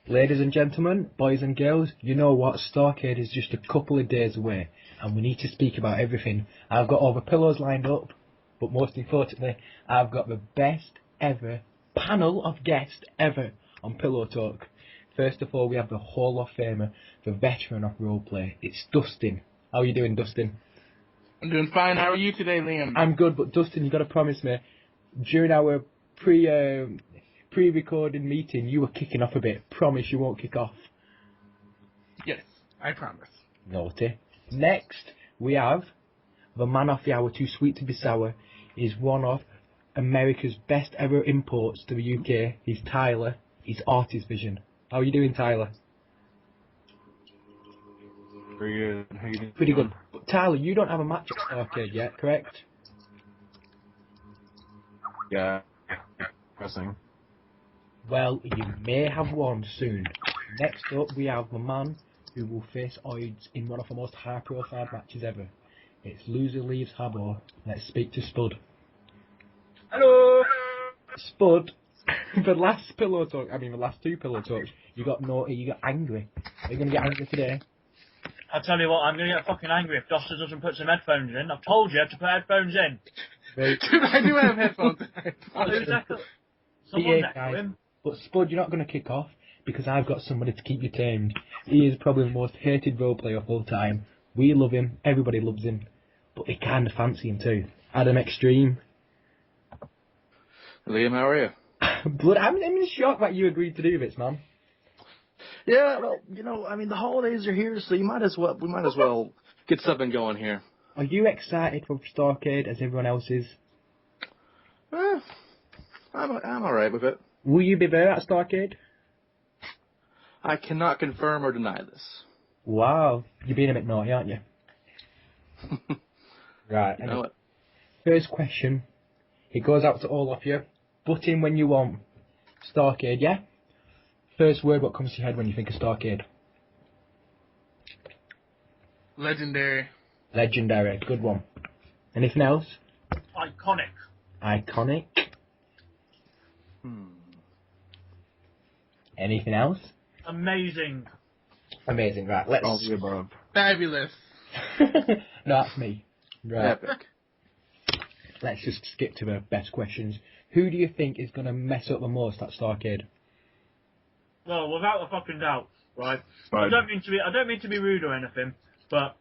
Ladies and gentlemen, boys and girls, you know what? Starcade is just a couple of days away, and we need to speak about everything. I've got all the pillows lined up, but most importantly, I've got the best ever panel of guests ever on Pillow Talk. First of all, we have the Hall of Famer, the veteran of roleplay. It's Dustin. How are you doing, Dustin? I'm doing fine. How are you today, Liam? I'm good, but Dustin, you got to promise me, during our pre-recorded meeting, you were kicking off a bit. Promise you won't kick off. Yes, I promise. Naughty. Next, we have the man of the hour, too sweet to be sour. He's one of America's best ever imports to the UK. He's Tyler. He's Artist Vision. How are you doing, Tyler? Pretty good. How you doing? Pretty good. But Tyler, you don't have a match at Arcade yet, correct? Yeah. Pressing. Well, you may have one soon. Next up, we have the man who will face odds in one of the most high-profile matches ever. It's Loser Leaves Habbo. Let's speak to Spud. Hello! Spud, the last two pillow talks, you got naughty, you got angry. Are you going to get angry today? I'll tell you what, I'm going to get fucking angry if Dustin doesn't put some headphones in. I've told you to put headphones in. Dude, I do have headphones. Someone's echoing him. But Spud, you're not going to kick off, because I've got somebody to keep you tamed. He is probably the most hated roleplayer of all time. We love him, everybody loves him, but we kind of fancy him too. Adam Extreme. Liam, how are you? But I'm in shock that you agreed to do this, man. Yeah, well, the holidays are here, so we might as well get something going here. Are you excited for Starcade as everyone else is? I'm alright with it. Will you be there at Starcade? I cannot confirm or deny this. Wow, you're being a bit naughty, aren't you? Right. You know what? First question. It goes out to all of you. Butt in when you want. Starcade, yeah? First word, what comes to your head when you think of Starcade? Legendary. Legendary, good one. Anything else? Iconic. Iconic. Anything else? Amazing. Amazing, right, let's... All the above. Fabulous. No, that's me. Right. Epic. Let's just skip to the best questions. Who do you think is going to mess up the most at Starcade? Well, without a fucking doubt, right? Right. I don't mean to be rude or anything, but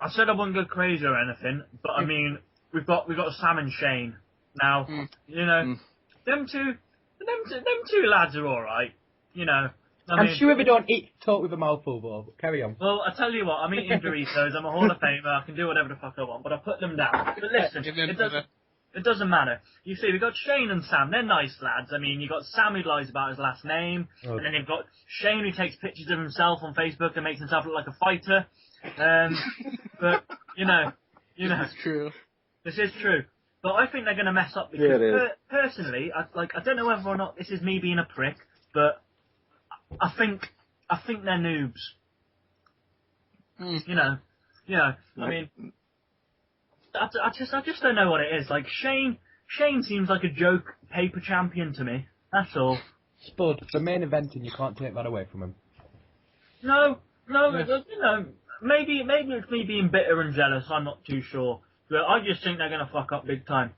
I said I wouldn't go crazy or anything, but I mean we've got Sam and Shane now. Them two lads are all right. I'm sure they don't talk with a mouthful, though. But carry on. Well, I tell you what, I'm eating Doritos. I'm a Hall of Famer. I can do whatever the fuck I want, but I put them down. But listen, it doesn't matter. You see, we've got Shane and Sam. They're nice lads. I mean, you've got Sam who lies about his last name, and then you've got Shane who takes pictures of himself on Facebook and makes himself look like a fighter. But It's true. This is true. But I think they're going to mess up because personally, I don't know whether or not this is me being a prick, but I think they're noobs. I mean, I just don't know what it is. Like Shane seems like a joke paper champion to me. That's all. Spud, the main eventing, you can't take that away from him. No, maybe it's me being bitter and jealous. I'm not too sure, but I just think they're gonna fuck up big time.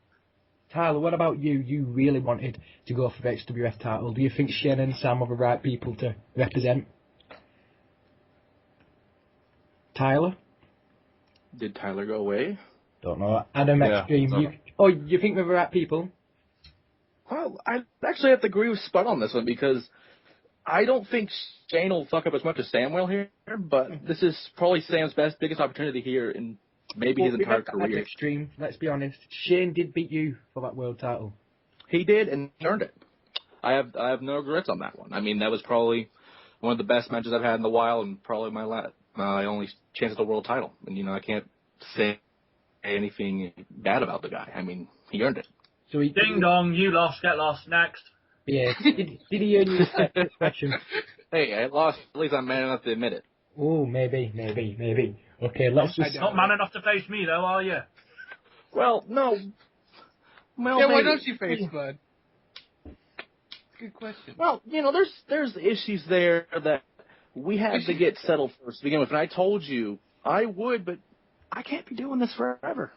Tyler, what about you? You really wanted to go for the XWF title. Do you think Shane and Sam are the right people to represent? Tyler? Did Tyler go away? Don't know. Adam Extreme. No. You think they're the right people? Well, I actually have to agree with Spud on this one because I don't think Shane will fuck up as much as Sam will here, but this is probably Sam's biggest opportunity here in maybe his entire career. Extreme, let's be honest. Shane did beat you for that world title. He did and earned it. I have no regrets on that one. I mean, that was probably one of the best matches I've had in a while and probably my only chance at the world title. And, I can't say anything bad about the guy. I mean, he earned it. So Ding dong, you lost, get lost, next. Yeah. Did he earn you respect expression? Hey, I lost. At least I'm man enough to admit it. Oh, maybe. Okay, let's just... Not man enough to face me, though, are you? Well, no. Well, yeah, why don't you face Bud? Good question. Well, there's issues there that we had to get settled first to begin with. And I told you I would, but I can't be doing this forever.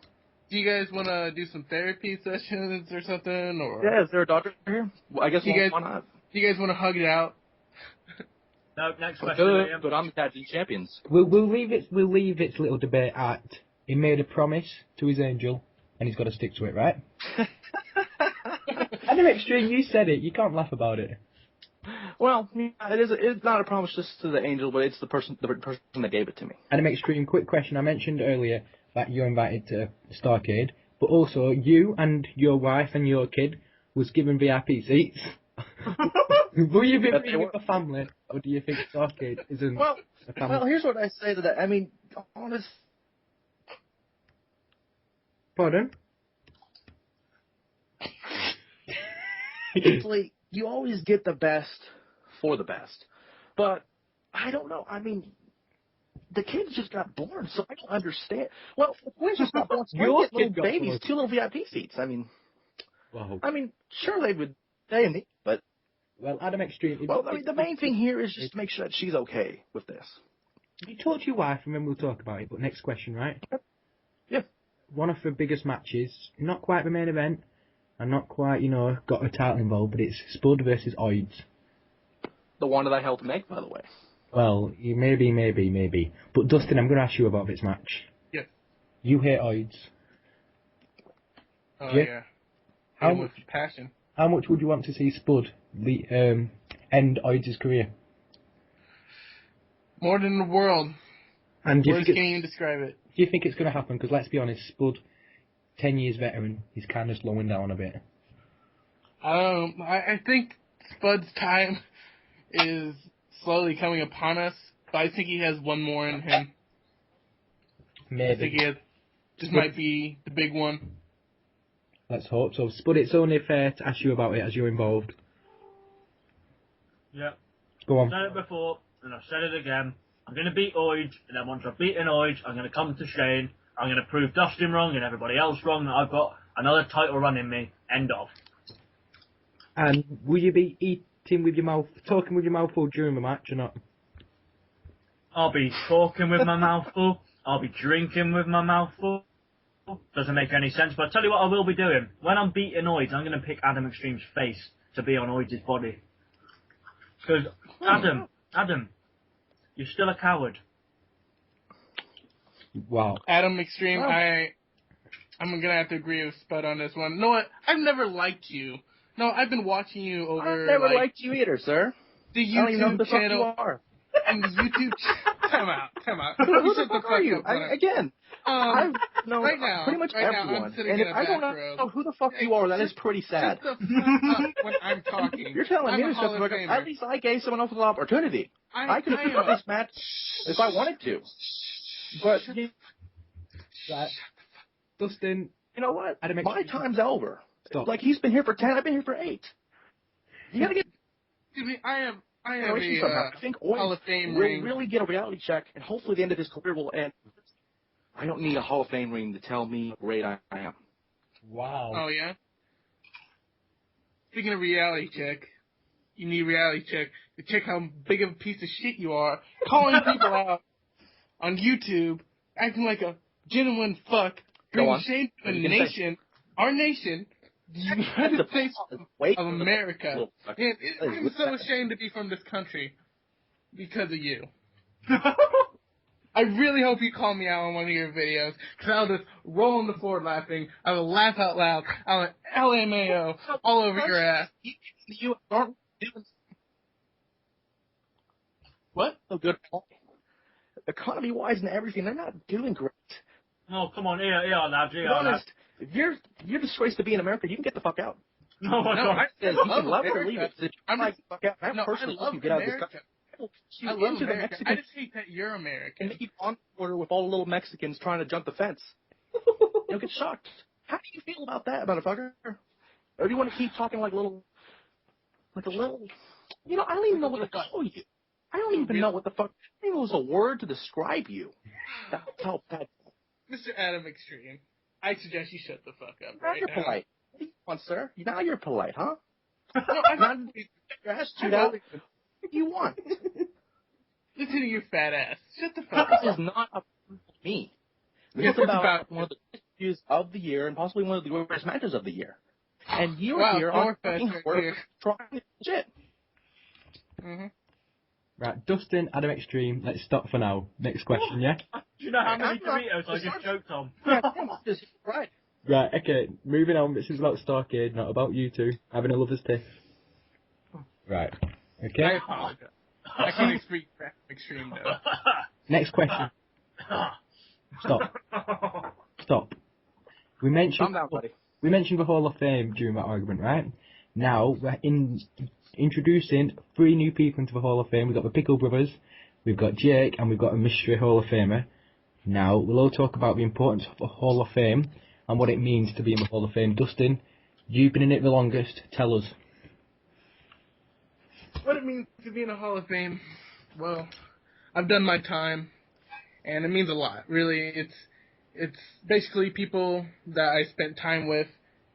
Do you guys want to do some therapy sessions or something? Or Yeah, is there a doctor here? Well, I guess you guys, why not? do you guys want to hug it out? No, next question, Good, Liam. but I'm the tag team champions. We'll leave its little debate at he made a promise to his angel and he's got to stick to it, right? Adam Extreme, you said it. You can't laugh about it. Well, yeah, it's not a promise just to the angel, but it's the person that gave it to me. Adam Extreme, quick question. I mentioned earlier that you're invited to Starcade, but also you and your wife and your kid was given VIP seats. Will you be bringing a family, or do you think Starcade isn't a family? Well, here's what I say to that. I mean, honest. Pardon? Honestly, you always get the best for the best. But I don't know. I mean, the kids just got born, so I don't understand. Well, the twins just got born. So Your get little kid got babies, born. 2 little VIP seats. I mean, Wow. Sure they would stay in me, but Well, Adam Extreme. well, I mean, the main thing here is just to make sure that she's okay with this. You talk to your wife, and then we'll talk about it. But next question, right? Yeah. One of the biggest matches, not quite the main event, and not quite, got a title involved, but it's Spud versus Oids. The one that I helped make, by the way. Well, maybe. But Dustin, I'm going to ask you about this match. Yes. You hate Oids. Oh, Yeah. yeah. How With passion. How much would you want to see Spud end Oids' career? More than the world. And Words can't even describe it. do you think it's going to happen? Because let's be honest, Spud, 10 years veteran, he's kind of slowing down a bit. I think Spud's time is slowly coming upon us, but I think he has one more in him. Maybe. I think he has. This might be the big one. Let's hope so. Spud, it's only fair to ask you about it as you're involved. Yeah. Go on. I've said it before, and I've said it again. I'm going to beat Oid, and then once I've beaten Oid, I'm going to come to Shane. I'm going to prove Dustin wrong and everybody else wrong that I've got another title run in me. End of. And will you be talking with your mouth full during the match or not? I'll be talking with my mouth full. I'll be drinking with my mouth full. Doesn't make any sense, but I'll tell you what I will be doing. When I'm beating Oids, I'm going to pick Adam Extreme's face to be on Oids' body. Because, Adam, you're still a coward. Wow. Adam Extreme, Well, I'm going to have to agree with Spud on this one. You know what? I've never liked you. No, I've been watching you over, I've never liked you either, sir. the I don't even know who YouTube the fuck you channel. are. And the YouTube Come out. Who the Shut fuck are you? Again, I've known right now, pretty much right now, everyone, I'm sitting and in if a I don't back row. know who the fuck you are, that is pretty sad. Shut the fuck up when I'm talking. You're telling I'm me a this Hall stuff. of Famer. At least I gave someone else an opportunity. I could have put this match if I wanted to. But Right. Dustin, you know what? Adam My Extreme. time's over. Stop. Like he's been here for 10, I've been here for 8. You gotta get. Excuse me, I have I think Hall Oid of Fame will ring. really get a reality check, and hopefully the end of his career will end. I don't need a Hall of Fame ring to tell me how great I am. Wow. Oh, yeah? Speaking of reality check, you need reality check to check how big of a piece of shit you are, calling people out on YouTube, acting like a genuine fuck, Go bringing on. shame to What the are you gonna nation, our nation, the United States of America. And I'm so ashamed to be from this country because of you. I really hope you call me out on one of your videos, because I'll just roll on the floor laughing. I will laugh out loud. I'll LMAO all over your ass. You aren't doing What? so good. Economy-wise and everything, they're not doing great. Oh, come on, here, lads, To here, be lads. honest, if you're disgraced to be in America, you can get the fuck out. No, I don't. You can love it or leave it. If I'm you like, fuck out. I No, I personally love you get out of this America. country. I will push you I love into the America. I Mexican just hate that you're American. and keep on the border with all the little Mexicans trying to jump the fence. You'll get shocked. How do you feel about that, motherfucker? Or do you want to keep talking like a little? I don't even know what to call you. I don't even know what the fuck. I don't even know if there's a word to describe you. That's how bad. Mr. Adam Extreme, I suggest you shut the fuck up Now right you're now. polite. What do you want, sir? Now you're polite, huh? No, I'm not your ass chewed out. What do you want? Listen to your fat ass. Shut the fuck This is not about me. This is about one of the best views of the year and possibly one of the worst matches of the year. And you are here on fucking work trying shit. Mm-hmm. Right, Dustin, Adam Extreme, let's stop for now. Next question, yeah? Do you know how many Doritos I just choked on? Right. Right, okay, moving on. This is about Starcade, not about you two having a lover's tiff. Right, okay. I apologize. I can't extreme though. Next question. Stop. Stop. We mentioned the Hall of Fame during that argument, right? Now, we're introducing 3 new people into the Hall of Fame. We've got the Pickle Brothers, we've got Jake, and we've got a mystery Hall of Famer. Now, we'll all talk about the importance of the Hall of Fame and what it means to be in the Hall of Fame. Dustin, you've been in it the longest. Tell us. What it means to be in a Hall of Fame? Well, I've done my time, and it means a lot. Really, it's basically people that I spent time with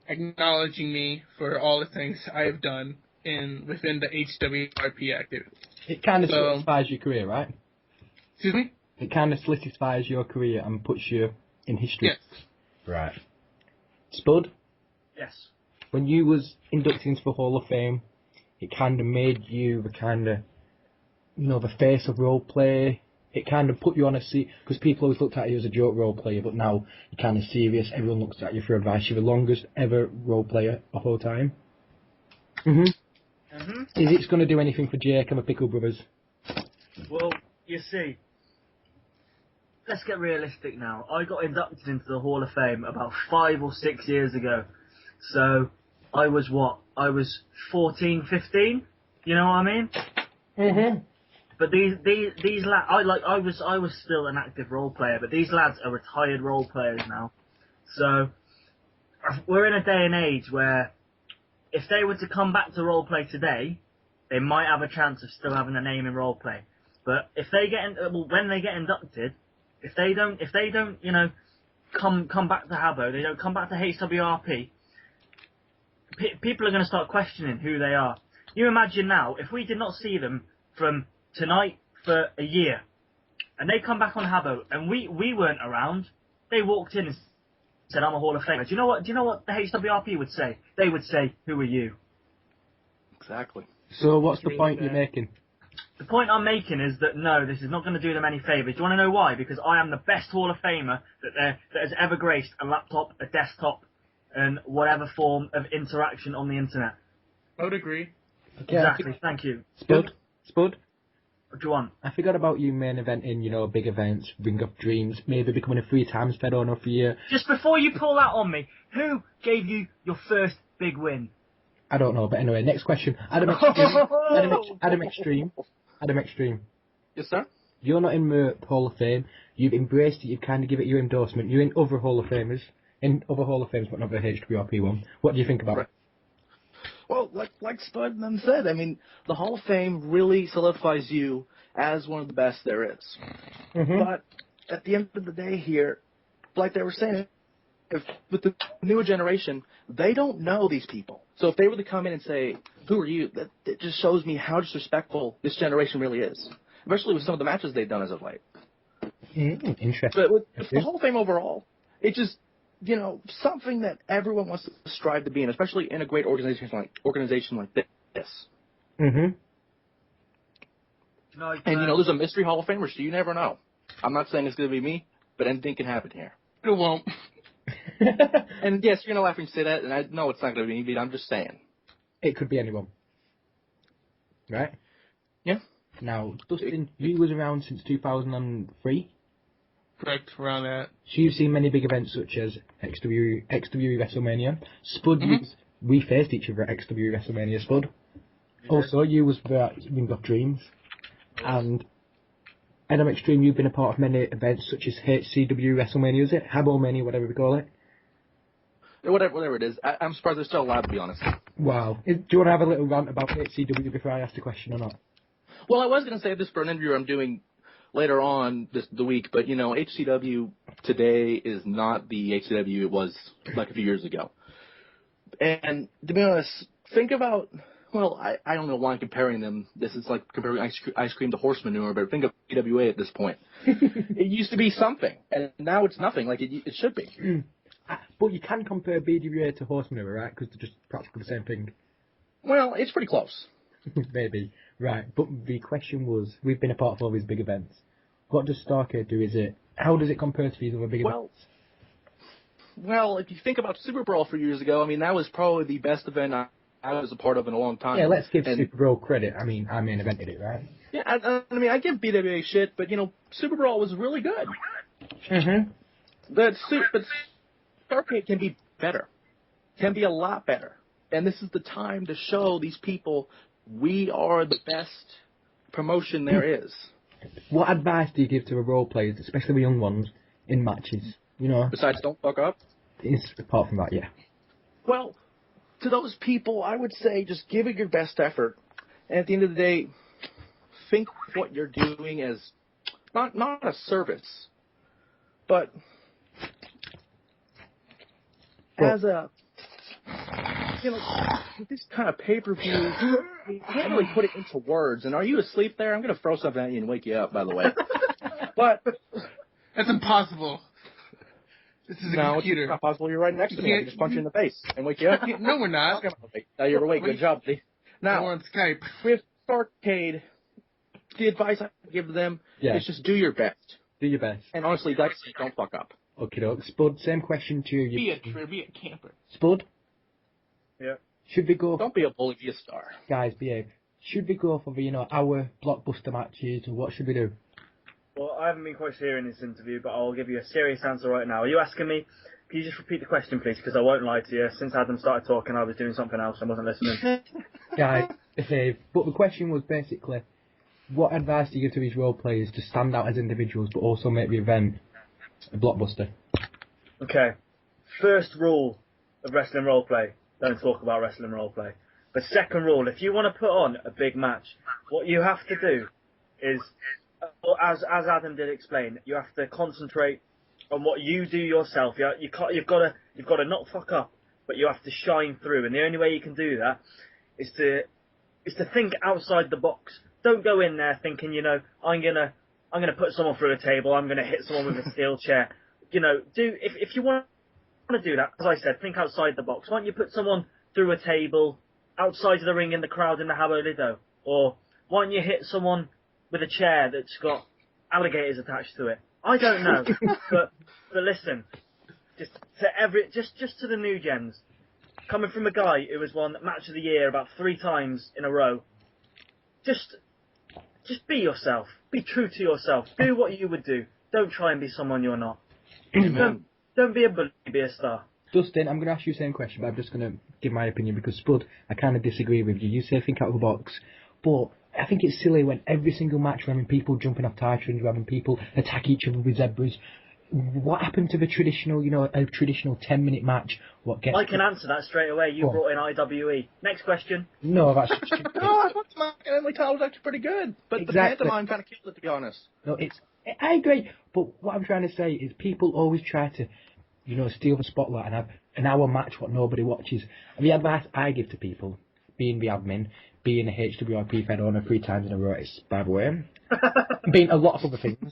acknowledging me for all the things I have done within the HWRP activity. It kind of solidifies your career, right? Excuse me? It kind of solidifies your career and puts you in history. Yes. Right. Spud? Yes. When you was inducted into the Hall of Fame, it kind of made you the kind of, the face of role play. It kind of put you on a seat, because people always looked at you as a joke role player, but now you're kind of serious. Everyone looks at you for advice. You're the longest ever role player of all time. Is it going to do anything for Jake and the Pickle Brothers? Well, you see, let's get realistic now. I got inducted into the Hall of Fame about 5 or 6 years ago. So, I was 14, 15? You know what I mean? Mm-hmm. But these lads, I was still an active role player, but these lads are retired role players now. So, we're in a day and age where if they were to come back to role play today, they might have a chance of still having a name in role play. But if they when they get inducted, if they don't, come back to Habbo, they don't come back to HWRP, people are going to start questioning who they are. You imagine now, if we did not see them from tonight for a year, and they come back on Habbo, and we weren't around, they walked in and said, I'm a Hall of Famer. Do you know what the HWRP would say? They would say, who are you? Exactly. So what's the point you're making? The point I'm making is that no, this is not going to do them any favours. Do you want to know why? Because I am the best Hall of Famer that has ever graced a laptop, a desktop, and whatever form of interaction on the internet. I would agree. Okay, exactly, thank you. Spud? What do you want? I forgot about you main eventing, big events, Ring of Dreams, maybe becoming a 3-time Fed Owner for you. Just before you pull that on me, who gave you your first big win? I don't know, but anyway, next question. Adam Extreme. Adam Extreme. Yes, sir? You're not in the Hall of Fame. You've embraced it, you've kind of given it your endorsement. You're in other Hall of Famers. But not the HWRP one. What do you think about it? Well, like Spud then said, I mean, the Hall of Fame really solidifies you as one of the best there is. Mm-hmm. But at the end of the day here, like they were saying, with the newer generation, they don't know these people. So if they were to come in and say, who are you, it just shows me how disrespectful this generation really is. Especially with some of the matches they've done as of late. Interesting. But with the Hall of Fame overall, it just, something that everyone wants to strive to be in, especially in a great organization like this. Mm-hmm. And, there's a mystery Hall of Famers, so you never know. I'm not saying it's going to be me, but anything can happen here. It won't. And yes, you're going to laugh when you say that, and I know it's not going to be me, but I'm just saying. It could be anyone. Right? Yeah. Now, Dustin, you was around since 2003? Correct, around that. So you've seen many big events such as XW WrestleMania. Spud, we faced each other at XW WrestleMania, Spud. Yeah. Also, you was at Ring of Dreams. And Adam Extreme, you've been a part of many events such as HCW WrestleMania, is it? Habomania, whatever we call it. Whatever it is. I'm surprised they're still alive, to be honest. Wow. Do you want to have a little rant about HCW before I ask the question or not? Well, I was going to say this for an interview I'm doing later on the week, but, HCW today is not the HCW it was like a few years ago. And to be honest, think about, well, I don't know why I'm comparing them. This is like comparing ice cream to horse manure, but think of AWA at this point. It used to be something, and now it's nothing like it should be. But you can compare BWA to horse manure, right? Because they're just practically the same thing. Well, it's pretty close. Maybe. Right. But the question was, we've been a part of all these big events. What does Starcade do? How does it compare to these other big events? Well, if you think about Super Brawl 4 years ago, I mean, that was probably the best event I was a part of in a long time. Yeah, let's give Super Brawl credit. I mean, I main evented it, right? Yeah, I mean, I give BWA shit, but, Super Brawl was really good. Mm-hmm. But Starcade can be better. Can be a lot better. And this is the time to show these people we are the best promotion there is. What advice do you give to the role players, especially the young ones, in matches? Besides, don't fuck up? Apart from that, yeah. Well, to those people, I would say just give it your best effort. And at the end of the day, think what you're doing as not a service, but as a, this kind of pay-per-view, you can't really put it into words. And are you asleep there? I'm going to throw something at you and wake you up, by the way. But that's impossible. This is a computer. It's not possible. You're right next to me. I can just punch you in the face and wake you up. No, we're not. Now you're awake. Good job, Lee. Now, we're on Skype. With Starcade, the advice I give them is just do your best. Do your best. And honestly, don't fuck up. Okay, Spud, same question to you. Be a camper. Spud? Yeah. Should we go... Don't be a bully, be a star. Guys, behave. Should we go for the, our blockbuster matches, or what should we do? Well, I haven't been quite clear in this interview, but I'll give you a serious answer right now. Are you asking me? Can you just repeat the question, please? Because I won't lie to you. Since Adam started talking, I was doing something else. I wasn't listening. Guys, behave. But the question was basically, what advice do you give to these role players to stand out as individuals, but also make the event a blockbuster? Okay. First rule of wrestling roleplay: don't talk about wrestling roleplay. The second rule: if you want to put on a big match, what you have to do is, as Adam did explain, you have to concentrate on what you do yourself. You've got to not fuck up, but you have to shine through. And the only way you can do that is to think outside the box. Don't go in there thinking, I'm gonna put someone through a table. I'm gonna hit someone with a steel chair. If you want to do that, as I said, think outside the box. Why don't you put someone through a table outside of the ring in the crowd in the Habolido? Or why don't you hit someone with a chair that's got alligators attached to it? I don't know, but listen, just to the new gens, coming from a guy who has won Match of the Year about 3 times in a row, just be yourself, be true to yourself, do what you would do. Don't try and be someone you're not. Don't be a bully, be a star. Dustin, I'm going to ask you the same question, but I'm just going to give my opinion because, Spud, I kind of disagree with you. You say think out of the box, but I think it's silly when every single match we're having people jumping off Titrans, we're having people attack each other with zebras. What happened to the traditional, a traditional 10-minute match? I can answer that straight away. You brought in IWE. Next question. No, that's stupid. No, I thought the Emily title was actually pretty good, but the pantomime kind of killed it, to be honest. No, I agree, but what I'm trying to say is people always try to, steal the spotlight and have an hour match what nobody watches. And the advice I give to people, being the admin, being a HWRP Fed owner 3 times in a row, by the way, being a lot of other things,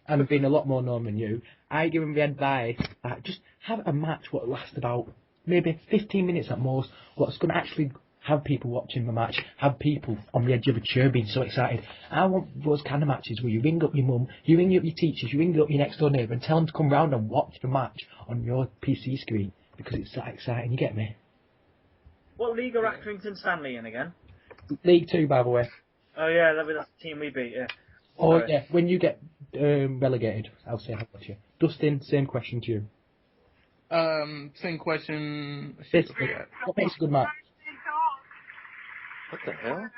and being a lot more known than you, I give them the advice that just have a match what lasts about maybe 15 minutes at most, what's going to actually have people watching the match, have people on the edge of a chair being so excited. I want those kind of matches where you ring up your mum, you ring up your teachers, you ring up your next door neighbour and tell them to come round and watch the match on your PC screen because it's that exciting, you get me? What league are Accrington Stanley in again? League 2, by the way. Oh yeah, that's the team we beat, yeah. Oh yeah, when you get relegated, I'll say how much you. Dustin, same question to you. Same question. Basically, what makes a good match? What the hell?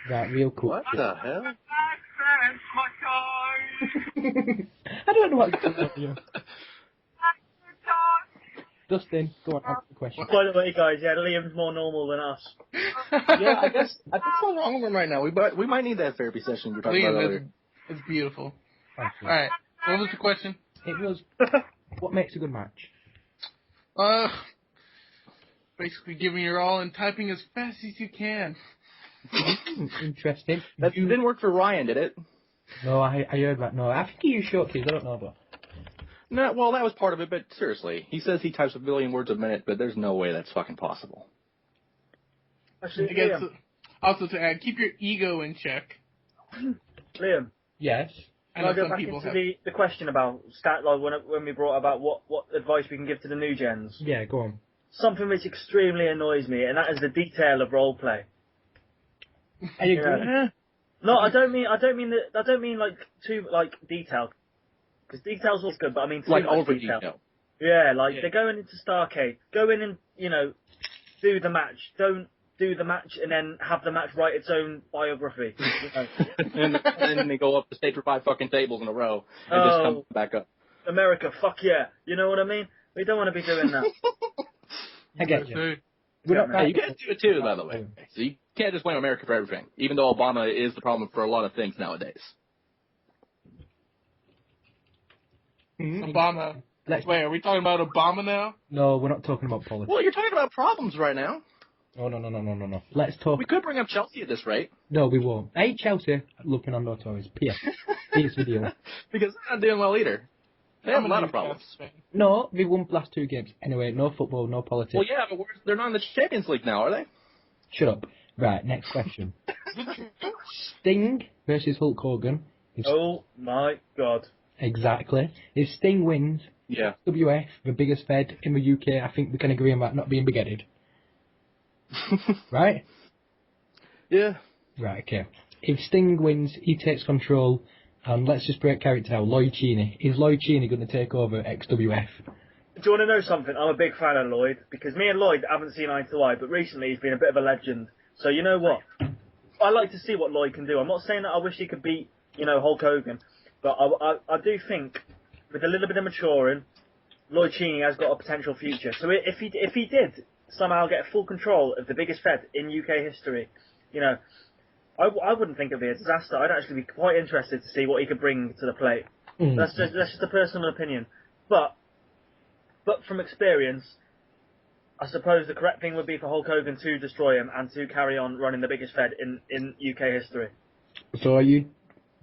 Right, real cool. What the hell? I don't know what's going on here. Dustin, go on, answer the question. By the way, guys, Liam's more normal than us. Yeah, I guess what's wrong with him right now. We might need that therapy session we were talking about earlier. It's beautiful. All right, what was the question? It was, what makes a good match? Basically giving your all and typing as fast as you can. Interesting. That didn't work for Ryan, did it? No, I heard that. No, I think he used short keys. I don't know, but... No, well, that was part of it, but seriously. He says he types a billion words a minute, but there's no way that's fucking possible. Actually, I guess, Liam. also to add, keep your ego in check. Liam. Yes? Can I go back into the question about when we brought about what advice we can give to the new gens? Yeah, go on. Something which extremely annoys me, and that is the detail of roleplay. I agree. No, I don't mean like too detail, because detail's always good, but I mean too like much over detail. Yeah, they're going into Starcade. Go in and do the match. Don't do the match and then have the match write its own biography. And then they go up the stage for 5 fucking tables in a row and just come back up. America, fuck yeah. You know what I mean? We don't want to be doing that. I get you. Hey, you guys do it too, by the way. So you can't just blame America for everything, even though Obama is the problem for a lot of things nowadays. Obama. Wait, are we talking about Obama now? No, we're not talking about politics. Well, you're talking about problems right now. Oh, no. Let's talk... We could bring up Chelsea at this rate. No, we won't. I hate Chelsea. Looking on no Tories. PS video. Because they're not doing well either. They have a lot of problems. No, they won the last 2 games. Anyway, no football, no politics. Well, yeah, but they're not in the Champions League now, are they? Shut up. Right, next question. Sting versus Hulk Hogan. Oh my god. Exactly. If Sting wins, WF, the biggest fed in the UK, I think we can agree on that not being begetted. Right? Yeah. Right, okay. If Sting wins, he takes control, and let's just break character now. Lloyd Cheney. Is Lloyd Cheney going to take over XWF? Do you want to know something? I'm a big fan of Lloyd, because me and Lloyd haven't seen eye to eye, but recently he's been a bit of a legend. So you know what? I like to see what Lloyd can do. I'm not saying that I wish he could beat, Hulk Hogan, but I do think, with a little bit of maturing, Lloyd Cheney has got a potential future. So if he did somehow get full control of the biggest fed in UK history, I wouldn't think it'd be a disaster. I'd actually be quite interested to see what he could bring to the plate. That's just a personal opinion. But from experience, I suppose the correct thing would be for Hulk Hogan to destroy him and to carry on running the biggest fed in UK history. So are you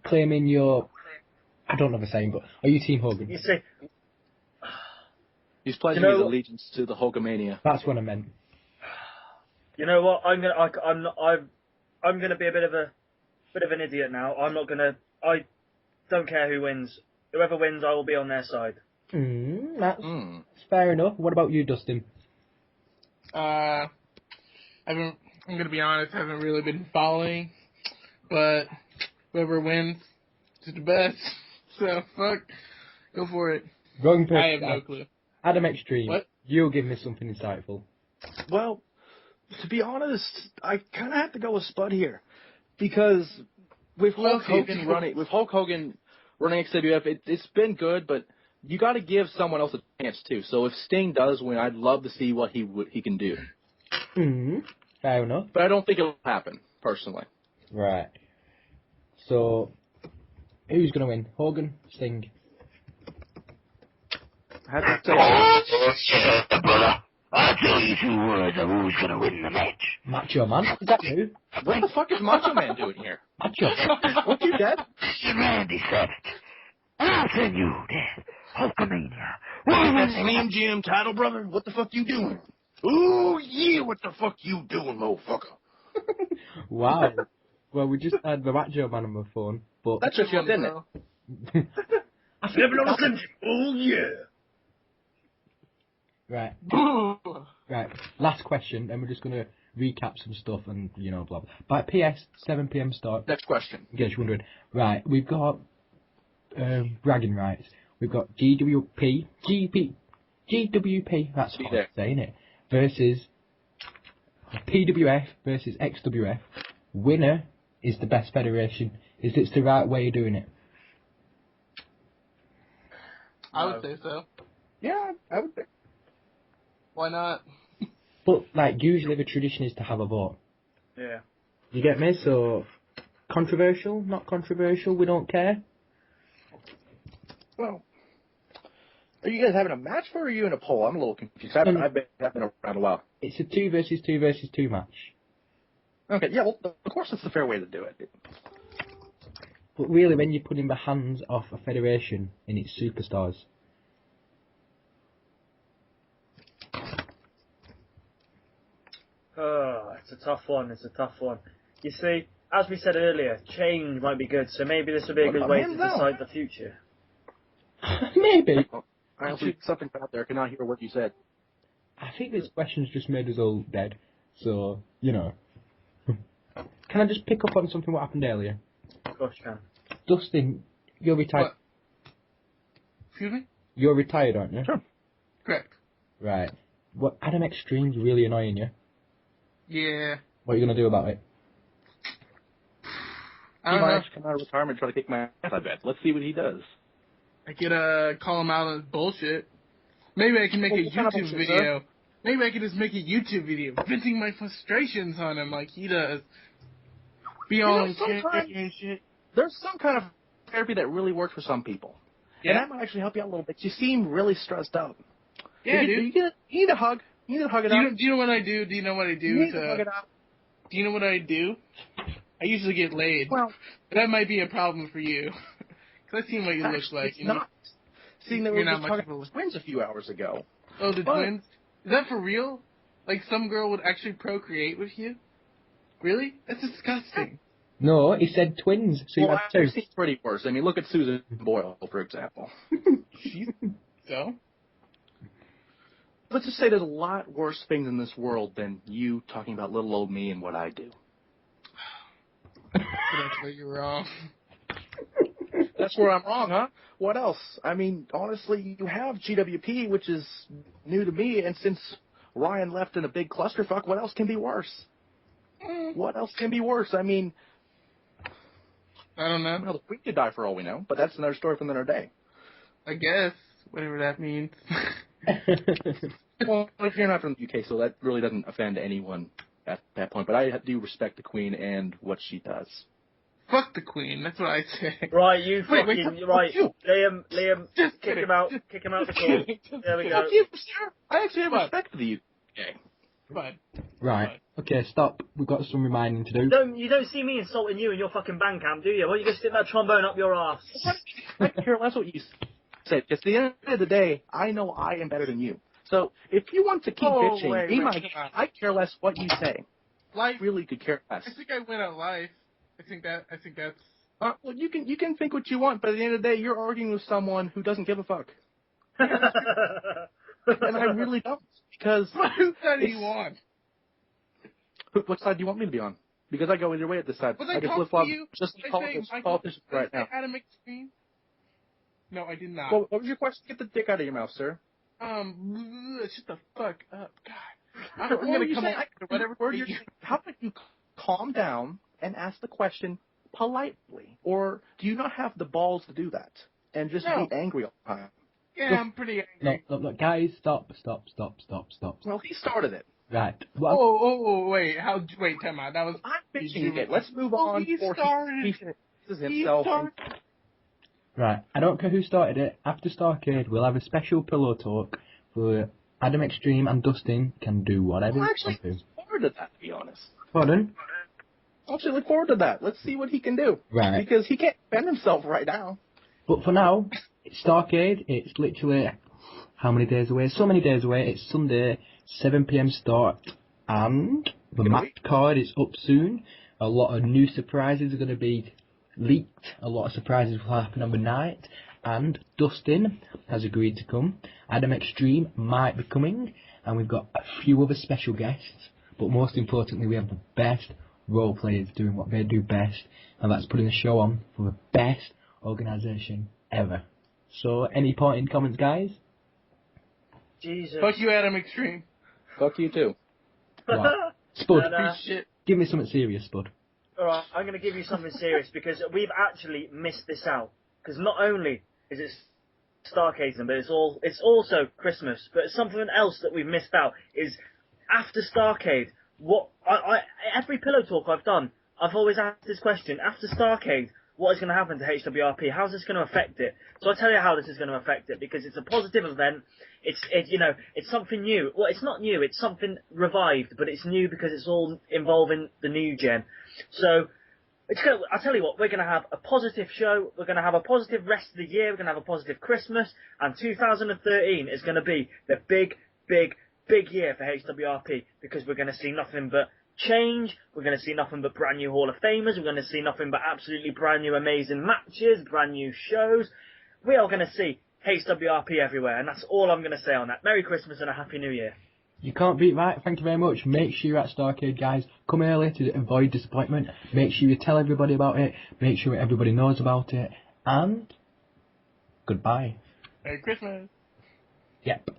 claiming your... I don't know the saying, but are you Team Hogan? You see... He's pledging his allegiance to the Hulkamania. That's what I meant. You know what? I'm gonna be a bit of an idiot now. I don't care who wins. Whoever wins, I will be on their side. That's fair enough. What about you, Dustin? I'm gonna be honest, I haven't really been following, but whoever wins is the best. So go for it. Wrong person. I have no clue. Adam Extreme. What? You'll give me something insightful. Well, to be honest, I kind of have to go with Spud here, because with Hulk Hogan running XWF, it's been good, but you got to give someone else a chance too. So if Sting does win, I'd love to see what he can do. Fair enough. But I don't think it'll happen personally. Right. So who's gonna win? Hogan, Sting. Shut up, brother. I'll tell you 2 words of who's gonna win the match. Macho Man? Is that you? What the fuck is Macho Man doing here? Macho Man? What, you dead? Randy Savage. And I'll tell you that Hulkamania. That Slim Jim title, brother? What the fuck you doing? Ooh, yeah, what the fuck you doing, motherfucker? Wow. Well, we just had the Macho Man on my phone, but... That's just you, didn't it? I've never known a Slim Jim. Oh, yeah. Right. Right. Last question, and we're just going to recap some stuff and, blah, blah. But PS, 7 PM start. Next question. In case you're wondering. Right, we've got bragging rights. We've got GWP, that's hard to say, isn't it? Versus PWF versus XWF. Winner is the best federation. Is this the right way of doing it? I would say so. Yeah, I would think. Why not? But, usually the tradition is to have a vote. Yeah. You get me? So, controversial, not controversial, we don't care? Well, Are you guys having a match for, or are you in a poll? I'm a little confused. I've been around a while. It's a 2 versus 2 versus 2 match. Okay, yeah, well, of course it's the fair way to do it. But really, when you're putting the hands off a federation in its superstars. Oh, it's a tough one. It's a tough one. You see, as we said earlier, change might be good, so maybe this would be a good way to decide the future. Maybe. I see something out there. I cannot hear what you said. I think this question's just made us all dead. So, you know. Can I just pick up on something what happened earlier? Of course you can. Dustin, you're retired. What? Excuse me? You're retired, aren't you? Sure. Correct. Right. What Adam Extreme's really annoying you. Yeah. What are you gonna do about it? I don't He might know. actually come out of retirement and try to kick my ass, I bet. Let's see what he does. I could call him out on his bullshit. Maybe I can make a YouTube video. Maybe I can just make a YouTube video venting my frustrations on him like he does. Be all and shit. There's some kind of therapy that really works for some people. Yeah. And that might actually help you out a little bit. You seem really stressed out. Yeah, dude. You need a hug. You need to hug it out. Do you know what I do? Do you know what I do? You need to hug it out. Do you know what I do? I usually get laid. Well, that might be a problem for you. Because I've seen what you look like. You know? Not. Seeing that we were You're just not talking much of a- about twins a few hours ago. Oh, the But- twins? Is that for real? Like some girl would actually procreate with you? Really? That's disgusting. No, he said twins. So you Well, had two. I've seen pretty worse. I mean, look at Susan Boyle, for example. So? Let's just say there's a lot worse things in this world than you talking about little old me and what I do. That's where you're wrong. That's where I'm wrong, huh? What else? I mean, honestly, you have GWP, which is new to me, and since Ryan left in a big clusterfuck, what else can be worse? What else can be worse? I mean, I don't know. well, the Queen could die for all we know, but that's another story for another day. I guess. Whatever that means. Well, if you're not from the UK, so that really doesn't offend anyone at that point, but I do respect the Queen and what she does. Fuck the Queen. That's what I say. Right, you Wait, fucking right. Liam, Just kick kidding. him out the call. There we go. Fuck you, sir. I actually have respect for the UK. Fine. Right. Okay, stop. We've got some reminding to do. You don't see me insulting you in your fucking band camp, do you? Well, you just stick that trombone up your ass. I care less what you say. Because at the end of the day, I know I am better than you. So if you want to keep bitching, be my guest. I care less what you say. Life. I really could care less. I think I win at life. I think that's. Well, you can think what you want, but at the end of the day, you're arguing with someone who doesn't give a fuck. And I really don't. Because Whose side do you want? what side do you want me to be on? Because I go either way at this side. Was I I can talking flip-flop to you? just Did I politics, say politicians Michael, right now. Adam Extreme? No, I did not. Well, what was your question? Get the dick out of your mouth, sir. Shut the fuck up, God. I'm What were gonna you come saying? on whatever Word you're saying. How about you calm down and ask the question politely? Or do you not have the balls to do that and just No. be angry all the time? Yeah, I'm pretty angry. Look, guys, stop. Well, he started it. Right. Well, Oh, wait, wait, time out. That was... I'm bitching it. Let's move on. He before started he it. fixes He himself. started right. I don't care who started it. After Starcade, we'll have a special pillow talk for Adam Extreme and Dustin can do whatever I they actually want to. look forward to that, to be honest. Pardon? I actually look forward to that. Let's see what he can do. Right. Because he can't defend himself right now. But for now, it's Starcade. It's literally how many days away? So many days away. It's Sunday, 7 p.m. start, and the match card is up soon. A lot of new surprises are going to be leaked. A lot of surprises will happen on the night, and Dustin has agreed to come. Adam Extreme might be coming, and we've got a few other special guests. But most importantly, we have the best role players doing what they do best, and that's putting the show on for the best organisation ever. So, any parting comments, guys? Jesus. Fuck you, Adam Extreme. Fuck you, too. What? Spud, Shit. give me something serious, Spud. Alright, I'm going to give you something serious because we've actually missed this out. Because not only is it Starcade, but it's also Christmas. But something else that we've missed out is after Starcade. Every pillow talk I've done, I've always asked this question. After Starcade, what is going to happen to HWRP? How's this going to affect it? So I'll tell you how this is going to affect it, because it's a positive event. It's something new. Well, it's not new. It's something revived, but it's new because it's all involving the new gen. So I'll tell you what, we're going to have a positive show. We're going to have a positive rest of the year. We're going to have a positive Christmas. And 2013 is going to be the big year for HWRP, because we're going to see nothing but change. We're going to see nothing but brand new Hall of Famers. We're going to see nothing but absolutely brand new amazing matches, brand new shows. We are going to see HWRP everywhere, and that's all I'm going to say on that. Merry Christmas and a Happy New Year. You can't beat that. Thank you very much. Make sure you're at Starcade, guys. Come early to avoid disappointment. Make sure you tell everybody about it. Make sure everybody knows about it. And goodbye. Merry Christmas. Yep.